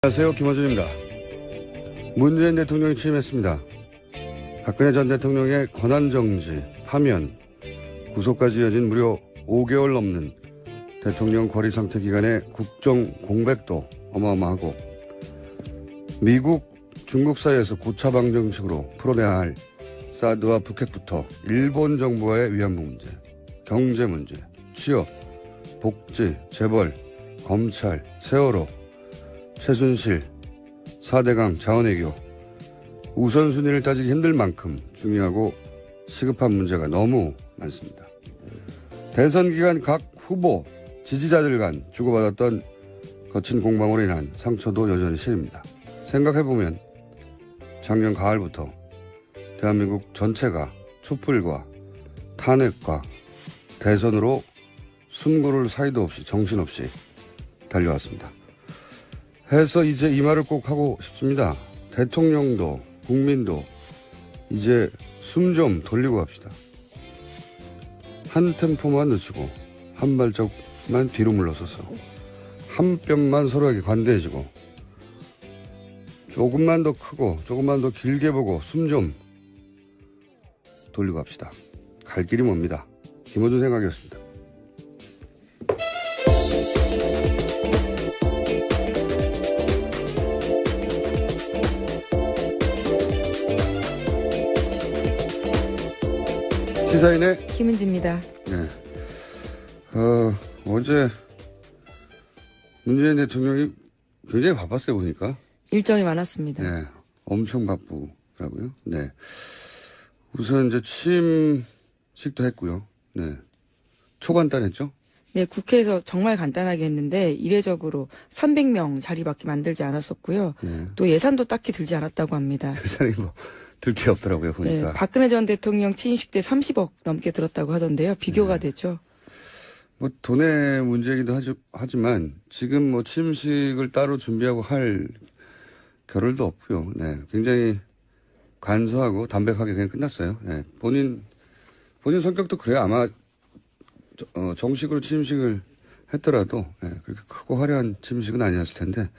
안녕하세요. 김어준입니다. 문재인 대통령이 취임했습니다. 박근혜 전 대통령의 권한정지, 파면, 구속까지 이어진 무려 5개월 넘는 대통령 거리 상태 기간의 국정 공백도 어마어마하고 미국, 중국 사이에서 고차방 정식으로 풀어내야 할 사드와 북핵부터 일본 정부와의 위안부 문제, 경제 문제, 취업, 복지, 재벌, 검찰, 세월호, 최순실, 4대강, 자원외교 우선순위를 따지기 힘들 만큼 중요하고 시급한 문제가 너무 많습니다. 대선 기간 각 후보, 지지자들 간 주고받았던 거친 공방으로 인한 상처도 여전히 시립니다. 생각해보면 작년 가을부터 대한민국 전체가 촛불과 탄핵과 대선으로 숨고를 사이도 없이 정신없이 달려왔습니다. 해서 이제 이 말을 꼭 하고 싶습니다. 대통령도 국민도 이제 숨 좀 돌리고 합시다. 한 템포만 늦추고 한 발짝만 뒤로 물러서서 한 뼘만 서로에게 관대해지고 조금만 더 크고 조금만 더 길게 보고 숨 좀 돌리고 합시다. 갈 길이 멉니다. 김어준 생각이었습니다. 시사인의 김은지입니다. 네. 어제 문재인 대통령이 굉장히 바빴어요, 보니까. 일정이 많았습니다. 네. 엄청 바쁘더라고요. 네. 우선 이제 취임식도 했고요. 네. 초간단했죠? 네, 국회에서 정말 간단하게 했는데 이례적으로 300명 자리밖에 만들지 않았었고요. 네. 또 예산도 딱히 들지 않았다고 합니다. 예산이 뭐 들 게 없더라고요, 보니까. 네, 박근혜 전 대통령 취임식 때 30억 넘게 들었다고 하던데요. 비교가 되죠. 뭐 돈의 문제이기도 하지만 지금 뭐 취임식을 따로 준비하고 할 겨를도 없고요. 네. 굉장히 간소하고 담백하게 그냥 끝났어요. 네. 본인 성격도 그래요. 아마 정식으로 취임식을 했더라도 그렇게 크고 화려한 취임식은 아니었을 텐데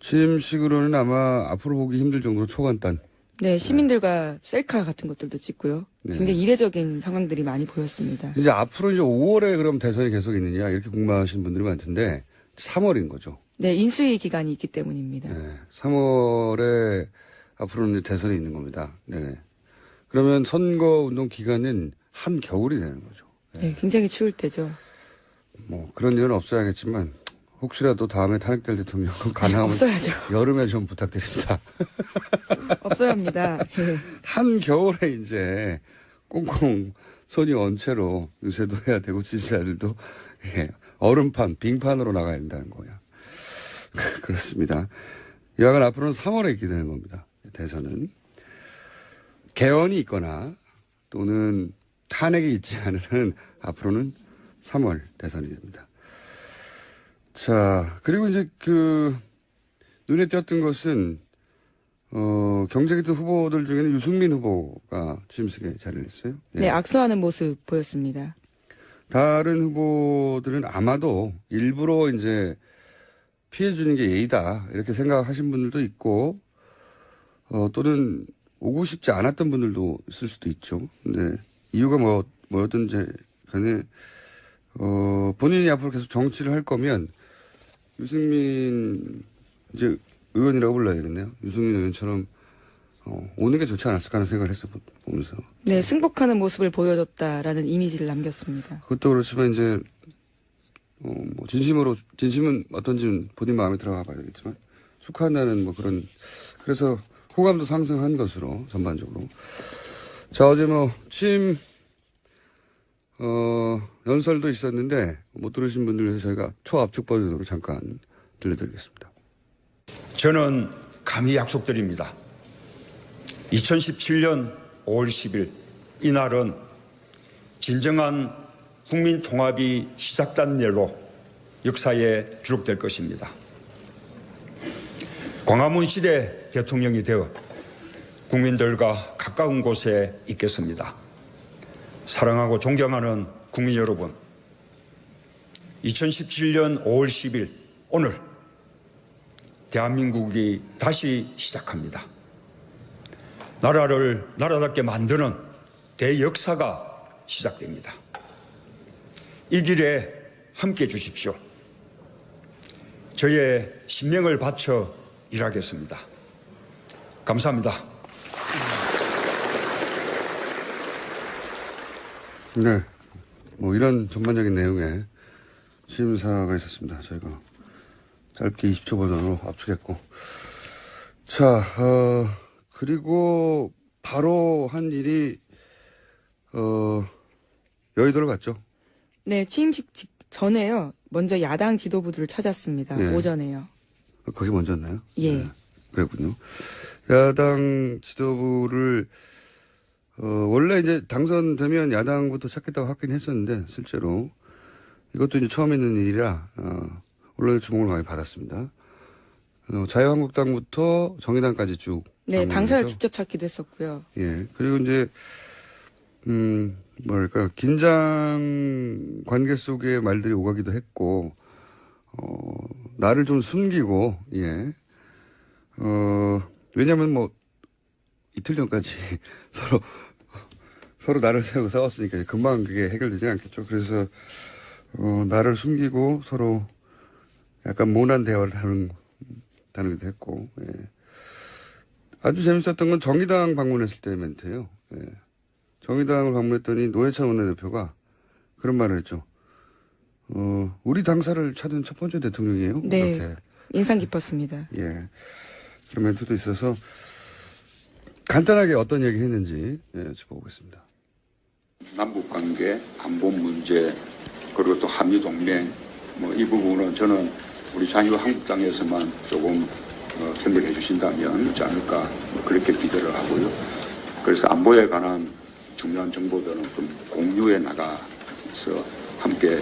취임식으로는 아마 앞으로 보기 힘들 정도로 초간단. 네, 시민들과 셀카 같은 것들도 찍고요. 네. 굉장히 이례적인 상황들이 많이 보였습니다. 이제 앞으로 이제 5월에 그럼 대선이 계속 있느냐 이렇게 궁금하시는 분들이 많던데 3월인 거죠. 네, 인수위 기간이 있기 때문입니다. 네. 3월에 앞으로는 이제 대선이 있는 겁니다. 네. 그러면 선거 운동 기간은 한 겨울이 되는 거죠. 네, 굉장히 추울 때죠. 뭐 그런 일은 없어야겠지만 혹시라도 다음에 탄핵될 대통령은 가능하면 없어야죠. 여름에 좀 부탁드립니다. 없어야 합니다. 네. 한 겨울에 이제 꽁꽁 손이 언 채로 유세도 해야 되고 지지자들도 얼음판, 빙판으로 나가야 된다는 거야. 그렇습니다. 여하간 앞으로는 3월에 있게 되는 겁니다. 대선은. 개헌이 있거나 또는 탄핵이 있지 않은 앞으로는 3월 대선이 됩니다. 자, 그리고 이제 눈에 띄었던 것은, 경제기득 후보들 중에는 유승민 후보가 취임식에 자리를 했어요. 예. 네, 악수하는 모습 보였습니다. 다른 후보들은 아마도 일부러 이제 피해주는 게 예의다. 이렇게 생각하신 분들도 있고, 또는 오고 싶지 않았던 분들도 있을 수도 있죠. 근데 이유가 뭐였든지 간에, 본인이 앞으로 계속 정치를 할 거면 유승민 이제 의원이라고 불러야 되겠네요. 유승민 의원처럼 오는 게 좋지 않았을까 하는 생각을 했어 보면서. 네, 승복하는 모습을 보여줬다라는 이미지를 남겼습니다. 그것도 그렇지만 이제 뭐 진심은 어떤지는 본인 마음에 들어가 봐야겠지만 축하한다는 뭐 그래서 호감도 상승한 것으로 전반적으로. 자, 어제 뭐 취임 연설도 있었는데 못 들으신 분들 위해서 저희가 초압축 버전으로 잠깐 들려드리겠습니다. 저는 감히 약속드립니다. 2017년 5월 10일 이날은 진정한 국민 통합이 시작된 날로 역사에 기록될 것입니다. 광화문 시대 대통령이 되어 국민들과 가까운 곳에 있겠습니다. 사랑하고 존경하는 국민 여러분, 2017년 5월 10일 오늘 대한민국이 다시 시작합니다. 나라를 나라답게 만드는 대역사가 시작됩니다. 이 길에 함께 해 주십시오. 저의 신명을 바쳐 일하겠습니다. 감사합니다. 네. 뭐 이런 전반적인 내용의 취임사가 있었습니다. 저희가 짧게 20초 버전으로 압축했고. 자, 그리고 바로 한 일이, 여의도를 갔죠. 네, 취임식 전에요. 먼저 야당 지도부들을 찾았습니다. 예. 오전에요. 그게 먼저였나요? 예. 네, 그랬군요. 야당 지도부를, 원래 이제 당선되면 야당부터 찾겠다고 하긴 했었는데, 실제로. 이것도 이제 처음 있는 일이라, 언론의 주목을 많이 받았습니다. 자유한국당부터 정의당까지 쭉. 네, 당사를 방문해서. 직접 찾기도 했었고요. 예. 그리고 이제, 뭐랄까, 긴장 관계 속의 말들이 오가기도 했고, 나를 좀 숨기고, 예. 왜냐면 뭐, 이틀 전까지 서로 나를 세우고 싸웠으니까 금방 그게 해결되지 않겠죠. 그래서, 나를 숨기고 서로 약간 모난 대화를 다루기도 했고, 예. 아주 재밌었던 건 정의당 방문했을 때 멘트예요. 예. 정의당을 방문했더니 노회찬 원내대표가 그런 말을 했죠. 우리 당사를 찾은 첫 번째 대통령이에요. 네. 이렇게. 인상 깊었습니다. 예. 그런 멘트도 있어서 간단하게 어떤 얘기 했는지 짚어보겠습니다. 남북관계, 안보 문제, 그리고 또 한미동맹, 뭐 이 부분은 저는 우리 자유한국당에서만 조금 협력해 주신다면 있지 않을까, 뭐 그렇게 기대를 하고요. 그래서 안보에 관한 중요한 정보들은 좀 공유해 나가서 함께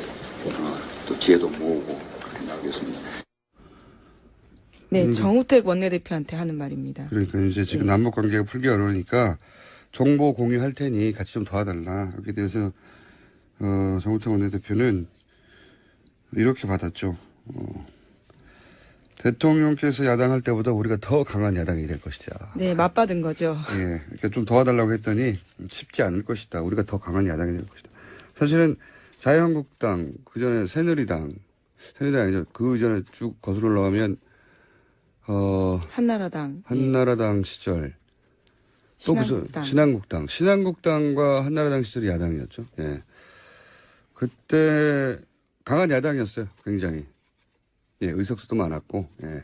또 지혜도 모으고 그렇게 나가겠습니다. 네, 정우택 원내대표한테 하는 말입니다. 그러니까 이제 지금 남북 관계가 풀기 어려우니까 정보 공유할 테니 같이 좀 도와달라. 여기에 대해서 정우택 원내대표는 이렇게 받았죠. 대통령께서 야당할 때보다 우리가 더 강한 야당이 될 것이다. 네, 맞받은 거죠. 예, 그러니까 좀 도와달라고 했더니 쉽지 않을 것이다. 우리가 더 강한 야당이 될 것이다. 사실은 자유한국당, 그 전에 새누리당이 아니죠. 그 전에 쭉 거슬러 올라가면 한나라당. 한나라당 시절, 또 무슨 신한국당. 신한국당과 한나라당 시절이 야당이었죠. 예, 그때 강한 야당이었어요. 굉장히. 예, 의석수도 많았고, 예,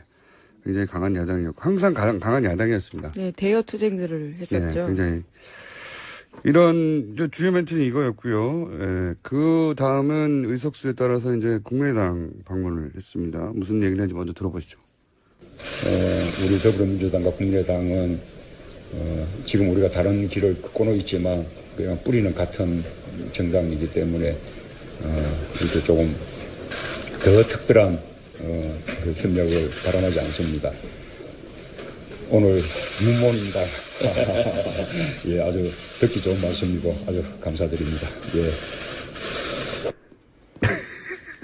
굉장히 강한 야당이었고, 항상 강한 야당이었습니다. 네, 대여 투쟁들을 했었죠. 예, 굉장히. 이런, 주요 멘트는 이거였고요. 예, 그 다음은 의석수에 따라서 이제 국민의당 방문을 했습니다. 무슨 얘기를 했는지 먼저 들어보시죠. 우리 더불어민주당과 국민의당은 지금 우리가 다른 길을 걷고는 있지만 그냥 뿌리는 같은 정당이기 때문에 이렇게 조금 더 특별한 그 협력을 바라지 않습니다. 오늘 문모입니다. 예, 아주 듣기 좋은 말씀이고 아주 감사드립니다. 예.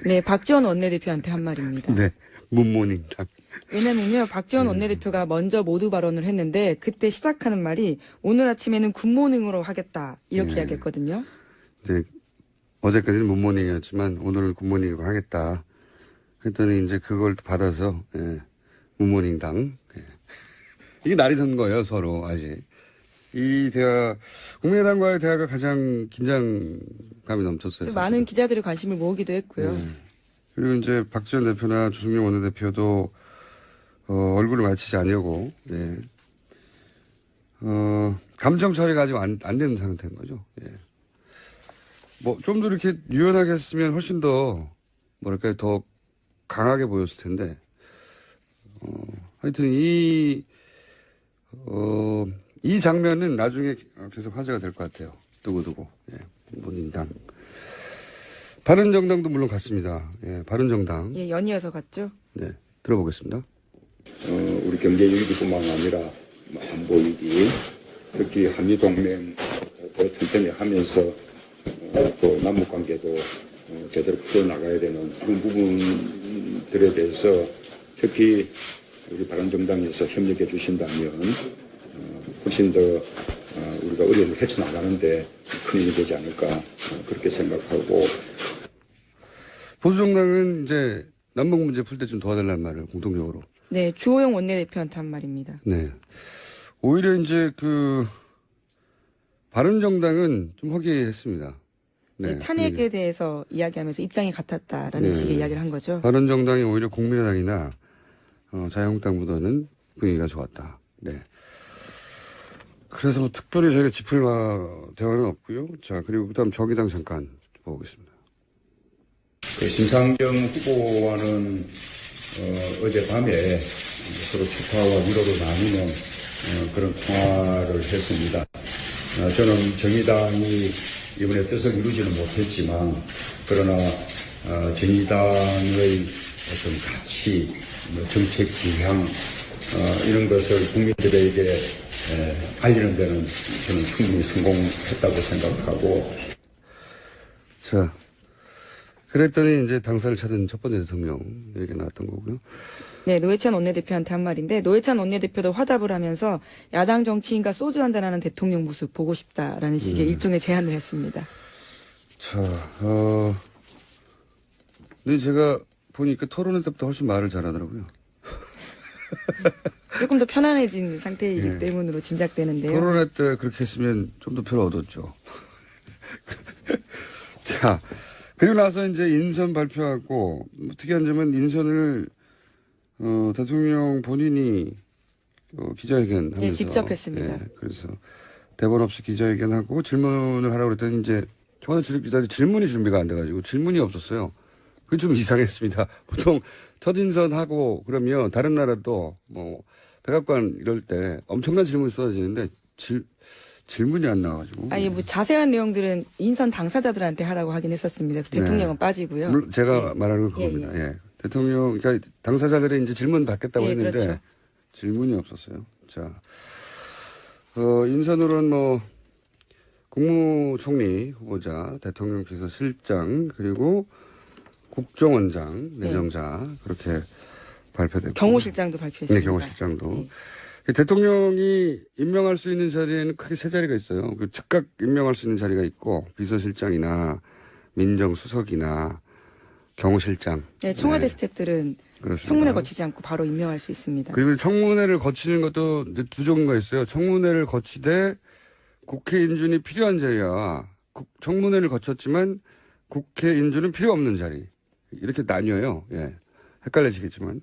네, 박지원 원내대표한테 한 말입니다. 네. 문모닝당. 왜냐면요, 박지원 원내대표가 먼저 모두 발언을 했는데 그때 시작하는 말이 오늘 아침에는 굿모닝으로 하겠다 이렇게 이야기했거든요. 이제 어제까지는 문모닝이었지만 오늘은 굿모닝으로 하겠다. 했더니 이제 그걸 받아서 문모닝당. 예. 이게 날이 선 거예요, 서로 아직. 이 대화, 국민의당과의 대화가 가장 긴장감이 넘쳤어요. 많은 기자들의 관심을 모으기도 했고요. 그리고 이제 박지원 대표나 주승용 원내대표도 얼굴을 맞추지 않으려고, 예. 감정 처리가 아직 안 되는 상태인 거죠. 예. 뭐, 좀 더 이렇게 유연하게 했으면 훨씬 더, 뭐랄까요, 더 강하게 보였을 텐데, 하여튼 이 장면은 나중에 계속 화제가 될 것 같아요. 두고두고. 예. 본인당. 바른정당도 물론 갔습니다. 예. 바른정당. 예, 연이어서 갔죠. 네. 들어보겠습니다. 우리 경제 위기뿐만 아니라 안보 위기, 특히 한미동맹 더 튼튼히 하면서 또 남북관계도 제대로 풀어나가야 되는 그런 부분들에 대해서 특히 우리 바른정당에서 협력해 주신다면 훨씬 더 우리가 어려움을 헤쳐나가는데 큰 힘이 되지 않을까 그렇게 생각하고 보수정당은 이제 남북 문제 풀 때 좀 도와달라는 말을 공통적으로. 네, 주호영 원내대표한테 한 말입니다. 네. 오히려 이제 바른정당은 좀 허기했습니다. 네, 탄핵에 대해서 이야기하면서 입장이 같았다라는 네. 식의 이야기를 한 거죠. 바른정당이 오히려 국민의당이나 자유한국당보다는 분위기가 좋았다. 네. 그래서 뭐 특별히 저희가 짚을 대화는 없고요. 자, 그리고 그다음 정의당 잠깐 보겠습니다. 심상정 후보와는 어젯밤에 서로 축하와 위로를 나누는 그런 통화를 했습니다. 저는 정의당이 이번에 뜻을 이루지는 못했지만 그러나 정의당의 어떤 가치, 정책 지향 이런 것을 국민들에게 알리는 데는 저는 충분히 성공했다고 생각하고. 자, 그랬더니 이제 당사를 찾은 첫 번째 대통령 얘기가 나왔던 거고요. 네, 노회찬 원내대표한테 한 말인데 노회찬 원내대표도 화답을 하면서 야당 정치인과 소주 한잔하는 대통령 모습 보고 싶다라는 식의 일종의 제안을 했습니다. 자, 근데 제가 보니까 토론회 때부터 훨씬 말을 잘하더라고요. 조금 더 편안해진 상태이기 네. 때문으로 짐작되는데요. 토론회 때 그렇게 했으면 좀 더 표를 얻었죠. 자, 그리고 나서 이제 인선 발표하고 특이한 점은 인선을 대통령 본인이 기자회견 하면서 네, 직접 했습니다. 예, 그래서 대본 없이 기자회견하고 질문을 하라고 그랬더니 이제 청와대 출입기자들이 질문이 준비가 안 돼가지고 질문이 없었어요. 그게 좀 이상했습니다. 보통 첫 인선하고 그러면 다른 나라도 뭐 백악관 이럴 때 엄청난 질문이 쏟아지는데 질문이 안 나와가지고. 아니, 뭐 자세한 내용들은 인선 당사자들한테 하라고 하긴 했었습니다. 대통령은 빠지고요. 물론 제가 네. 말하는 건 그겁니다. 예. 대통령, 그러니까 당사자들이 이제 질문 받겠다고 예, 했는데 그렇죠. 질문이 없었어요. 자, 인선으로는 뭐 국무총리 후보자, 대통령 비서실장 그리고 국정원장, 내정자 그렇게 발표됐고 경호실장도 발표했습니다. 네, 경호실장도. 네. 대통령이 임명할 수 있는 자리에는 크게 세 자리가 있어요. 즉각 임명할 수 있는 자리가 있고 비서실장이나 민정수석이나 경호실장. 네, 청와대 네, 스태프들은 그렇습니다. 청문회 거치지 않고 바로 임명할 수 있습니다. 그리고 청문회를 거치는 것도 이제 두 종류가 있어요. 청문회를 거치되 국회 인준이 필요한 자리와 청문회를 거쳤지만 국회 인준은 필요 없는 자리. 이렇게 나뉘어요. 예. 헷갈려지겠지만.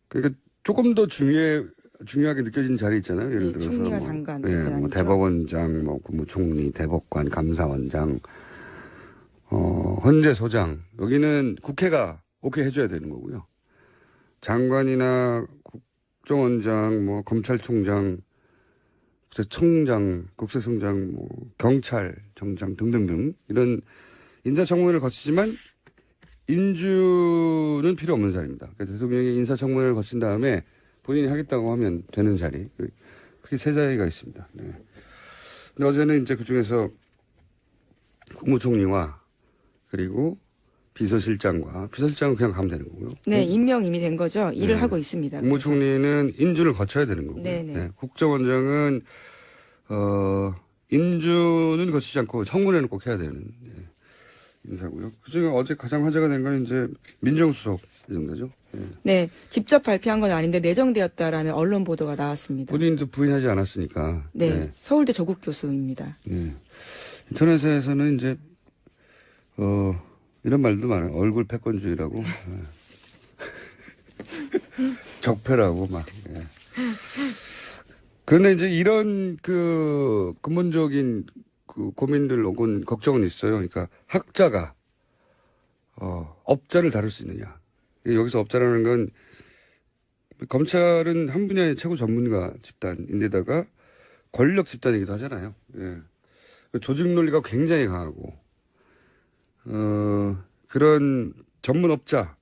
그러니까 조금 더 중요하게 느껴지는 자리 있잖아요. 예를 예, 들어서. 총리와 장관. 예, 이렇게 뭐 나뉘죠. 대법원장, 뭐 국무총리, 대법관, 감사원장, 헌재소장. 여기는 국회가 오케이 해줘야 되는 거고요. 장관이나 국정원장, 뭐 검찰총장, 국세청장, 뭐 경찰청장 등등등 이런 인사청문회를 거치지만 인주는 필요 없는 자리입니다. 그러니까 대통령이 인사청문회를 거친 다음에 본인이 하겠다고 하면 되는 자리. 그게 세 자리가 있습니다. 네. 근데 어제는 이제 그 중에서 국무총리와 그리고 비서실장은 그냥 가면 되는 거고요. 네, 임명 이미 된 거죠. 일을 네. 하고 있습니다. 국무총리는 인준을 거쳐야 되는 거고요. 네네. 네. 국정원장은 인준은 거치지 않고 청문회는 꼭 해야 되는 인사고요. 그중에 어제 가장 화제가 된 건 이제 민정수석 이 정도죠. 네. 네, 직접 발표한 건 아닌데 내정되었다라는 언론 보도가 나왔습니다. 본인도 부인하지 않았으니까. 네, 서울대 조국 교수입니다. 네. 인터넷에서는 이제 이런 말도 많아요. 얼굴 패권주의라고. 네. 적폐라고 막. 예. 그런데 이제 이런 근본적인 고민들 혹은 걱정은 있어요. 그러니까 학자가 업자를 다룰 수 있느냐. 여기서 업자라는 건 검찰은 한 분야의 최고 전문가 집단인데다가 권력 집단이기도 하잖아요. 예. 조직 논리가 굉장히 강하고 그런 전문 업자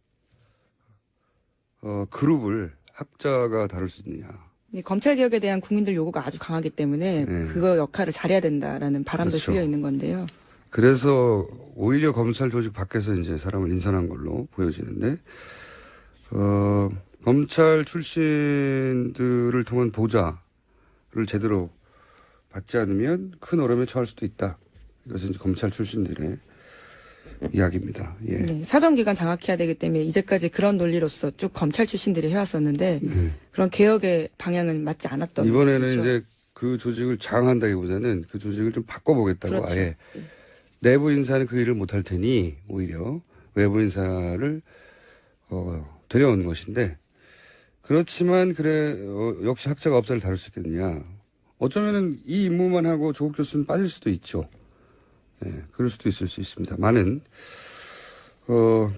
그룹을 학자가 다룰 수 있느냐. 검찰 개혁에 대한 국민들 요구가 아주 강하기 때문에 네. 그거 역할을 잘해야 된다라는 바람도 그렇죠. 실려 있는 건데요. 그래서 오히려 검찰 조직 밖에서 이제 사람을 인선한 걸로 보여지는데, 검찰 출신들을 통한 보좌를 제대로 받지 않으면 큰 어려움에 처할 수도 있다. 이것은 이제 검찰 출신들의 이야기입니다. 예. 네, 사정기간 장악해야 되기 때문에 이제까지 그런 논리로서 쭉 검찰 출신들이 해왔었는데 그런 개혁의 방향은 맞지 않았던 이번에는 거죠. 이제 그 조직을 장악한다기보다는 그 조직을 좀 바꿔보겠다고 그렇죠. 아예 내부 인사는 그 일을 못할 테니 오히려 외부 인사를 데려온 것인데 그렇지만 역시 학자가 업사를 다룰 수 있겠느냐. 어쩌면은 이 임무만 하고 조국 교수는 빠질 수도 있죠. 네, 그럴 수도 있을 수 있습니다. 많은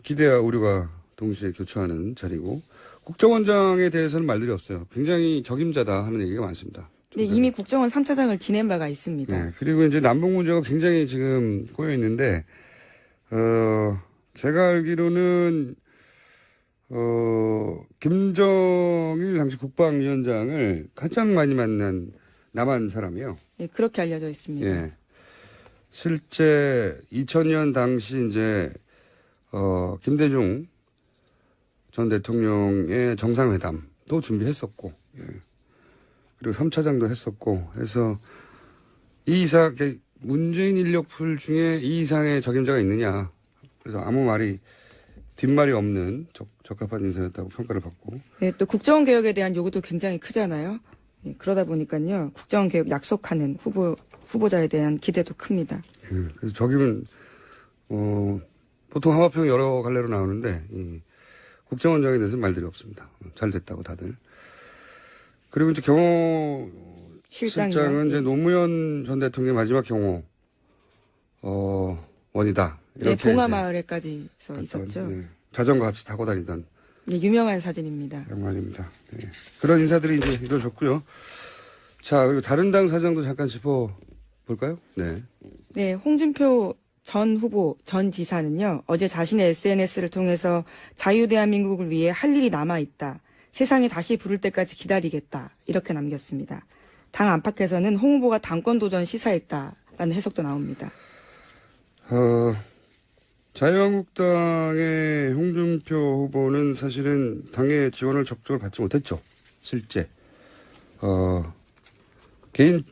기대와 우려가 동시에 교차하는 자리고 국정원장에 대해서는 말들이 없어요. 굉장히 적임자다 하는 얘기가 많습니다. 네, 이미 국정원 3차장을 지낸 바가 있습니다. 네, 그리고 이제 남북 문제가 굉장히 지금 꼬여 있는데 제가 알기로는 김정일 당시 국방위원장을 가장 많이 만난 남한 사람이에요. 예, 그렇게 알려져 있습니다. 예. 실제 2000년 당시 이제 김대중 전 대통령의 정상회담도 준비했었고, 예. 그리고 3차장도 했었고 해서 이 이상 문재인 인력풀 중에 이 이상의 적임자가 있느냐. 그래서 아무 말이 뒷말이 없는 적합한 인사였다고 평가를 받고. 네, 또 국정원 개혁에 대한 요구도 굉장히 크잖아요. 예, 그러다 보니까요 국정원 개혁 약속하는 후보자에 대한 기대도 큽니다. 예, 그래서 적임은 보통 하마평 여러 갈래로 나오는데 이 국정원장에 대해서는 말들이 없습니다. 잘 됐다고 다들. 그리고 이제 경호 실장은 이제 노무현 전 대통령의 마지막 경호 원이다. 네, 이렇게 봉화마을에까지서 있었죠. 네, 자전거 같이 타고 다니던 네, 유명한 사진입니다. 양반입니다. 네. 그런 인사들이 이제 이루어졌고요. 자, 그리고 다른 당 사정도 잠깐 짚어볼까요? 네. 네, 홍준표 전 후보, 전 지사는요, 어제 자신의 SNS를 통해서 자유대한민국을 위해 할 일이 남아있다. 세상이 다시 부를 때까지 기다리겠다. 이렇게 남겼습니다. 당 안팎에서는 홍 후보가 당권 도전 시사했다라는 해석도 나옵니다. 자유한국당의 홍준표 후보는 사실은 당의 지원을 적극적으로 받지 못했죠. 실제. 개인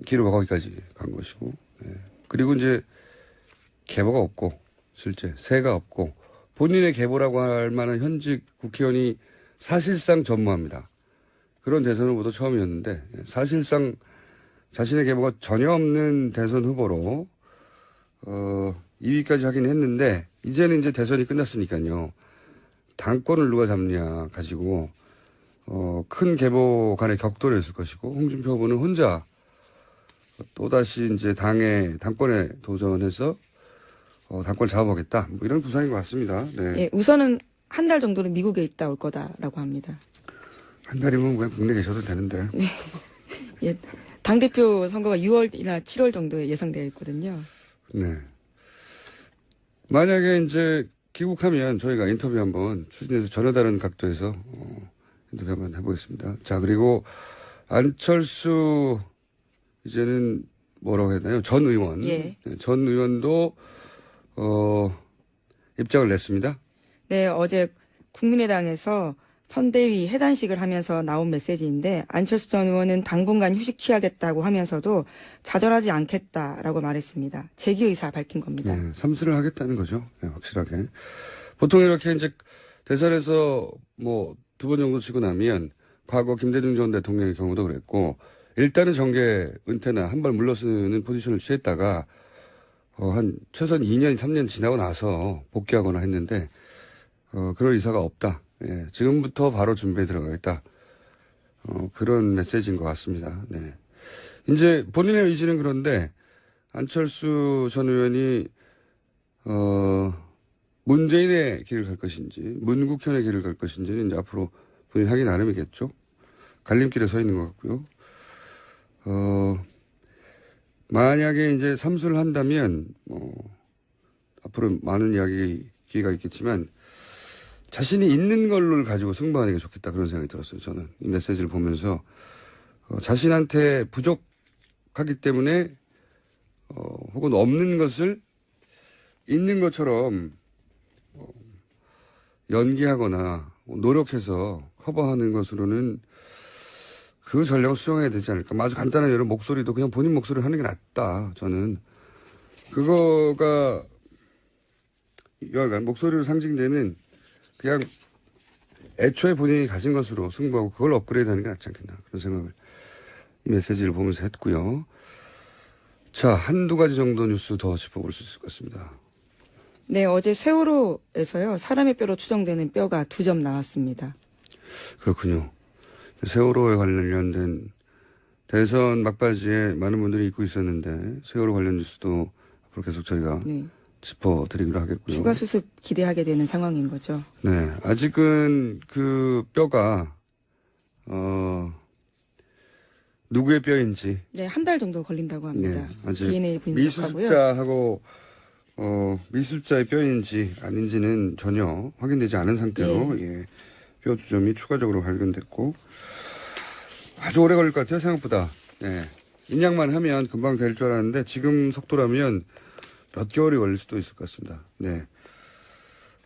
기로가 거기까지 간 것이고. 예. 그리고 이제 계보가 없고, 실제 세가 없고, 본인의 계보라고 할 만한 현직 국회의원이 사실상 전무합니다. 그런 대선 후보도 처음이었는데, 사실상 자신의 계보가 전혀 없는 대선 후보로, 2위까지 하긴 했는데, 이제는 이제 대선이 끝났으니까요. 당권을 누가 잡냐 가지고, 큰 계보 간의 격돌이 있을 것이고, 홍준표 후보는 혼자 또다시 이제 당권에 도전해서, 당권을 잡아보겠다. 뭐 이런 구상인 것 같습니다. 네. 예, 우선은 한 달 정도는 미국에 있다 올 거다라고 합니다. 한 달이면 그냥 국내 계셔도 되는데. 예, 당대표 선거가 6월이나 7월 정도에 예상되어 있거든요. 네. 만약에 이제 귀국하면 저희가 인터뷰 한번 추진해서 전혀 다른 각도에서 인터뷰 한번 해보겠습니다. 자, 그리고 안철수 이제는 뭐라고 해야 되나요? 전 의원. 예. 네, 전 의원도 입장을 냈습니다. 네, 어제 국민의당에서 선대위 해단식을 하면서 나온 메시지인데 안철수 전 의원은 당분간 휴식 취하겠다고 하면서도 좌절하지 않겠다라고 말했습니다. 재기 의사 밝힌 겁니다. 네, 삼수를 하겠다는 거죠. 네, 확실하게. 보통 이렇게 이제 대선에서 뭐 2번 정도 치고 나면 과거 김대중 전 대통령의 경우도 그랬고 일단은 정계 은퇴나 한 발 물러서는 포지션을 취했다가 한 최소한 2년, 3년 지나고 나서 복귀하거나 했는데 그럴 의사가 없다. 예, 지금부터 바로 준비에 들어가겠다. 그런 메시지인 것 같습니다. 네. 이제 본인의 의지는 그런데 안철수 전 의원이 문재인의 길을 갈 것인지 문국현의 길을 갈 것인지는 이제 앞으로 본인 하기 나름이겠죠. 갈림길에 서 있는 것 같고요. 만약에 이제 삼수를 한다면 앞으로 많은 기회가 있겠지만 자신이 있는 걸로 가지고 승부하는 게 좋겠다 그런 생각이 들었어요. 저는 이 메시지를 보면서 자신한테 부족하기 때문에 혹은 없는 것을 있는 것처럼 연기하거나 노력해서 커버하는 것으로는 그 전략을 수용해야 되지 않을까. 아주 간단한 예로 목소리도 그냥 본인 목소리를 하는 게 낫다. 저는 그거가 여하간 목소리로 상징되는 그냥 애초에 본인이 가진 것으로 승부하고 그걸 업그레이드하는 게 낫지 않겠나 그런 생각을 이 메시지를 보면서 했고요. 자, 한두 가지 정도 뉴스 더 짚어볼 수 있을 것 같습니다. 네, 어제 세월호에서요. 사람의 뼈로 추정되는 뼈가 2점 나왔습니다. 그렇군요. 세월호에 관련된 대선 막바지에 많은 분들이 잊고 있었는데 세월호 관련 뉴스도 앞으로 계속 저희가 네. 짚어드리기로 하겠고요. 추가 수습 기대하게 되는 상황인 거죠. 네, 아직은 그 뼈가 누구의 뼈인지 네, 한 달 정도 걸린다고 합니다. 네, 아직 DNA 분석하고요. 미수습자하고 미수습자의 뼈인지 아닌지는 전혀 확인되지 않은 상태로 네. 예, 뼈 2점이 추가적으로 발견됐고 아주 오래 걸릴 것 같아요. 생각보다. 네. 입양만 하면 금방 될 줄 알았는데 지금 속도라면 몇 개월이 걸릴 수도 있을 것 같습니다. 네.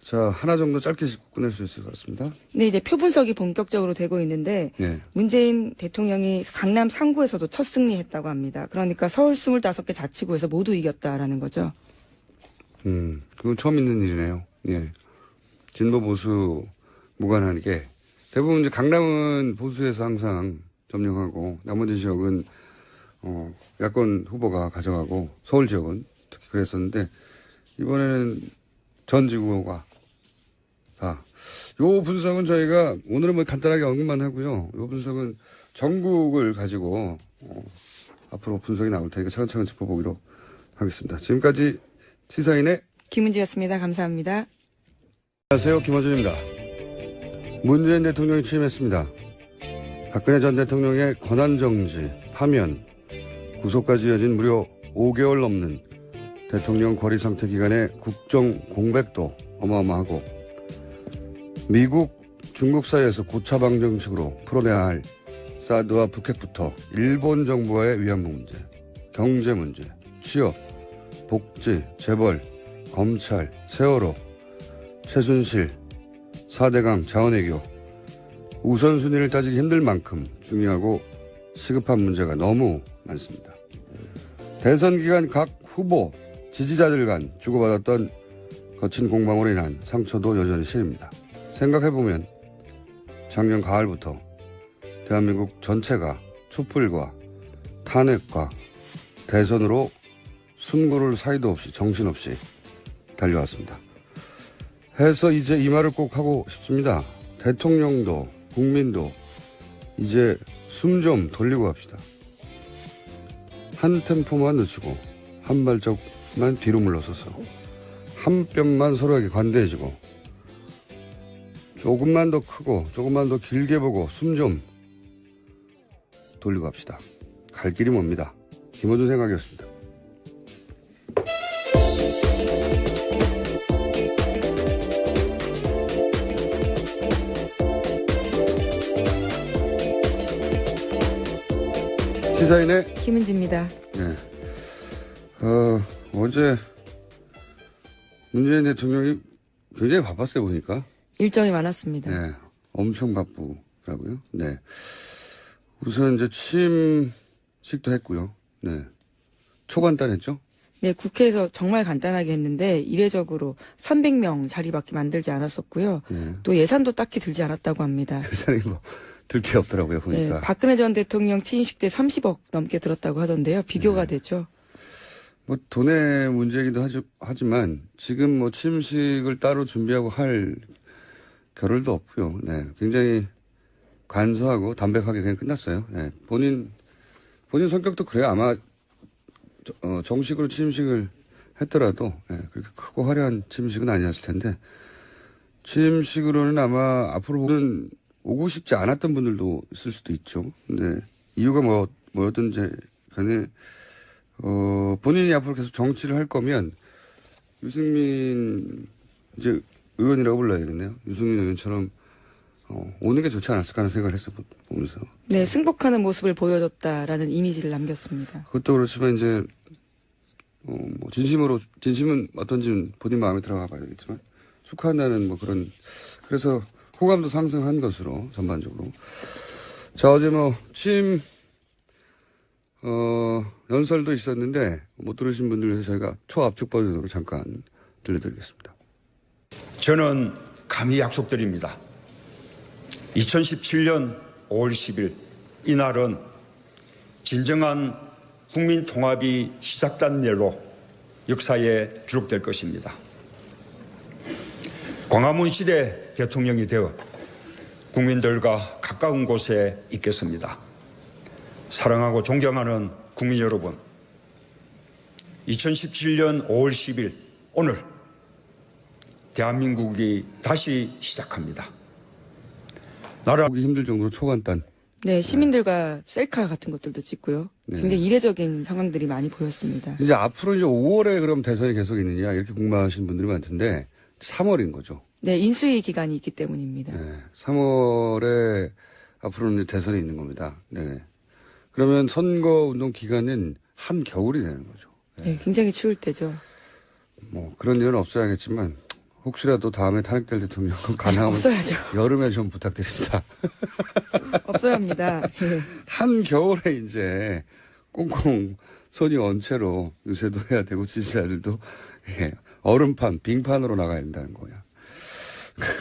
자, 하나 정도 짧게 짚고 끝낼 수 있을 것 같습니다. 네, 이제 표 분석이 본격적으로 되고 있는데 네. 문재인 대통령이 강남 3구에서도 첫 승리했다고 합니다. 그러니까 서울 25개 자치구에서 모두 이겼다라는 거죠. 그건 처음 있는 일이네요. 예. 진보 보수 무관하게 대부분 이제 강남은 보수에서 항상 점령하고 나머지 지역은 야권 후보가 가져가고 서울 지역은 특히 그랬었는데 이번에는 전 지구가 다. 요 분석은 저희가 오늘은 뭐 간단하게 언급만 하고요. 요 분석은 전국을 가지고 앞으로 분석이 나올 테니까 차근차근 짚어보기로 하겠습니다. 지금까지 시사인의 김은지였습니다. 감사합니다. 안녕하세요. 김어준입니다. 문재인 대통령이 취임했습니다. 박근혜 전 대통령의 권한정지, 파면, 구속까지 이어진 무려 5개월 넘는 대통령 거리 상태 기간의 국정 공백도 어마어마하고 미국, 중국 사이에서 고차방 정식으로 풀어내야 할 사드와 북핵부터 일본 정부와의 위안부 문제, 경제 문제, 취업, 복지, 재벌, 검찰, 세월호, 최순실, 4대강 자원외교 우선순위를 따지기 힘들 만큼 중요하고 시급한 문제가 너무 많습니다. 대선 기간 각 후보, 지지자들 간 주고받았던 거친 공방으로 인한 상처도 여전히 시립니다. 생각해보면 작년 가을부터 대한민국 전체가 촛불과 탄핵과 대선으로 숨고를 사이도 없이 정신없이 달려왔습니다. 해서 이제 이 말을 꼭 하고 싶습니다. 대통령도 국민도 이제 숨 좀 돌리고 합시다. 한 템포만 늦추고 한 발짝만 뒤로 물러서서 한 뼘만 서로에게 관대해지고 조금만 더 크고 조금만 더 길게 보고 숨 좀 돌리고 합시다. 갈 길이 멉니다. 김어준 생각이었습니다. 시사인의 김은지입니다. 네. 어제 문재인 대통령이 굉장히 바빴어요, 보니까. 일정이 많았습니다. 네. 엄청 바쁘더라고요. 네. 우선 이제 취임식도 했고요. 네. 초간단했죠? 네, 국회에서 정말 간단하게 했는데 이례적으로 300명 자리밖에 만들지 않았었고요. 네. 또 예산도 딱히 들지 않았다고 합니다. 예산이 뭐, 들 게 없더라고요, 보니까. 네, 박근혜 전 대통령 취임식 때 30억 넘게 들었다고 하던데요. 비교가 되죠. 뭐, 돈의 문제이기도 하지만, 지금 뭐, 취임식을 따로 준비하고 할 겨를도 없고요. 네. 굉장히 간소하고 담백하게 그냥 끝났어요. 네. 본인 성격도 그래요. 아마, 정식으로 취임식을 했더라도, 네. 그렇게 크고 화려한 취임식은 아니었을 텐데, 취임식으로는 아마 앞으로는 오고 싶지 않았던 분들도 있을 수도 있죠. 근데 이유가 뭐였든지 간에, 본인이 앞으로 계속 정치를 할 거면 유승민, 이제 의원이라고 불러야 되겠네요. 유승민 의원처럼, 오는 게 좋지 않았을까 하는 생각을 했어, 보면서. 네, 승복하는 모습을 보여줬다라는 이미지를 남겼습니다. 그것도 그렇지만 이제, 진심은 어떤지는 본인 마음에 들어가 봐야겠지만, 축하한다는 뭐 그런, 그래서 호감도 상승한 것으로 전반적으로. 자, 어제 뭐 취임 연설도 있었는데 못 들으신 분들 위해서 저희가 초압축 버전으로 잠깐 들려드리겠습니다. 저는 감히 약속드립니다. 2017년 5월 10일 이날은 진정한 국민 통합이 시작된 날로 역사에 기록될 것입니다. 광화문 시대 대통령이 되어 국민들과 가까운 곳에 있겠습니다. 사랑하고 존경하는 국민 여러분, 2017년 5월 10일 오늘 대한민국이 다시 시작합니다. 보기 힘들 정도로 초간단. 네, 시민들과 셀카 같은 것들도 찍고요. 네. 굉장히 이례적인 상황들이 많이 보였습니다. 이제 앞으로 이제 5월에 그럼 대선이 계속 있느냐 이렇게 궁금하신 분들이 많던데 3월인 거죠. 네, 인수위 기간이 있기 때문입니다. 네, 3월에 앞으로는 이제 대선이 있는 겁니다. 네. 그러면 선거 운동 기간은 한 겨울이 되는 거죠. 네, 굉장히 추울 때죠. 뭐 그런 일은 없어야겠지만 혹시라도 다음에 탄핵될 대통령은 가능하면 없어야죠. 여름에 좀 부탁드립니다. 없어야 합니다. 예. 한 겨울에 이제 꽁꽁 손이 언 채로 유세도 해야 되고 지지자들도 예, 얼음판, 빙판으로 나가야 된다는 거야.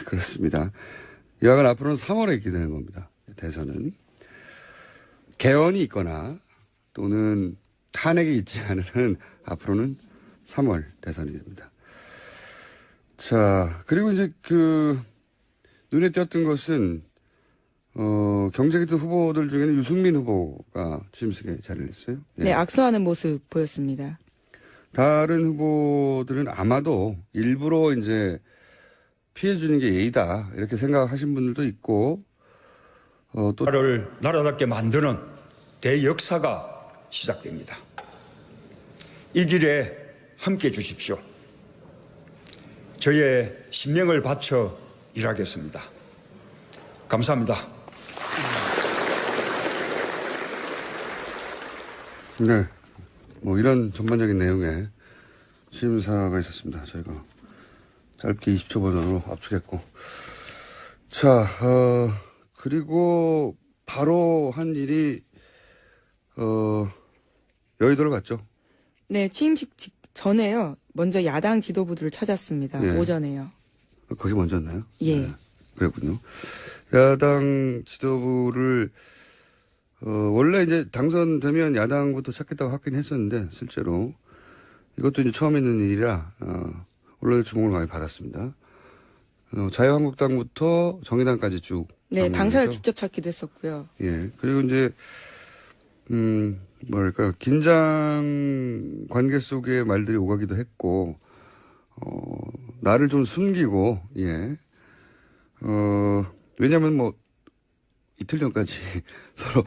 그렇습니다. 이왕은 앞으로는 3월에 있게 되는 겁니다. 대선은. 개헌이 있거나 또는 탄핵이 있지 않은 앞으로는 3월 대선이 됩니다. 자, 그리고 이제 눈에 띄었던 것은, 경제기득 후보들 중에는 유승민 후보가 취임식에 자리를 했어요. 예. 네, 악수하는 모습 보였습니다. 다른 후보들은 아마도 일부러 이제 피해주는 게 예의다. 이렇게 생각하신 분들도 있고, 또. 나라를 나라답게 만드는 대역사가 시작됩니다. 이 길에 함께 해 주십시오. 저의 신명을 바쳐 일하겠습니다. 감사합니다. 네. 뭐 이런 전반적인 내용의 취임사가 있었습니다. 저희가 짧게 20초 버전으로 압축했고. 자, 그리고 바로 한 일이, 여의도를 갔죠. 네, 취임식 전에요. 먼저 야당 지도부들을 찾았습니다. 예. 오전에요. 그게 먼저였나요? 예. 네, 그랬군요. 야당 지도부를, 원래 이제 당선되면 야당부터 찾겠다고 하긴 했었는데, 실제로. 이것도 이제 처음 있는 일이라, 언론의 주목을 많이 받았습니다. 자유한국당부터 정의당까지 쭉. 네, 당사를 방문해서. 직접 찾기도 했었고요. 예. 그리고 이제, 뭐랄까요. 긴장 관계 속의 말들이 오가기도 했고, 나를 좀 숨기고, 예. 왜냐면 뭐, 이틀 전까지 서로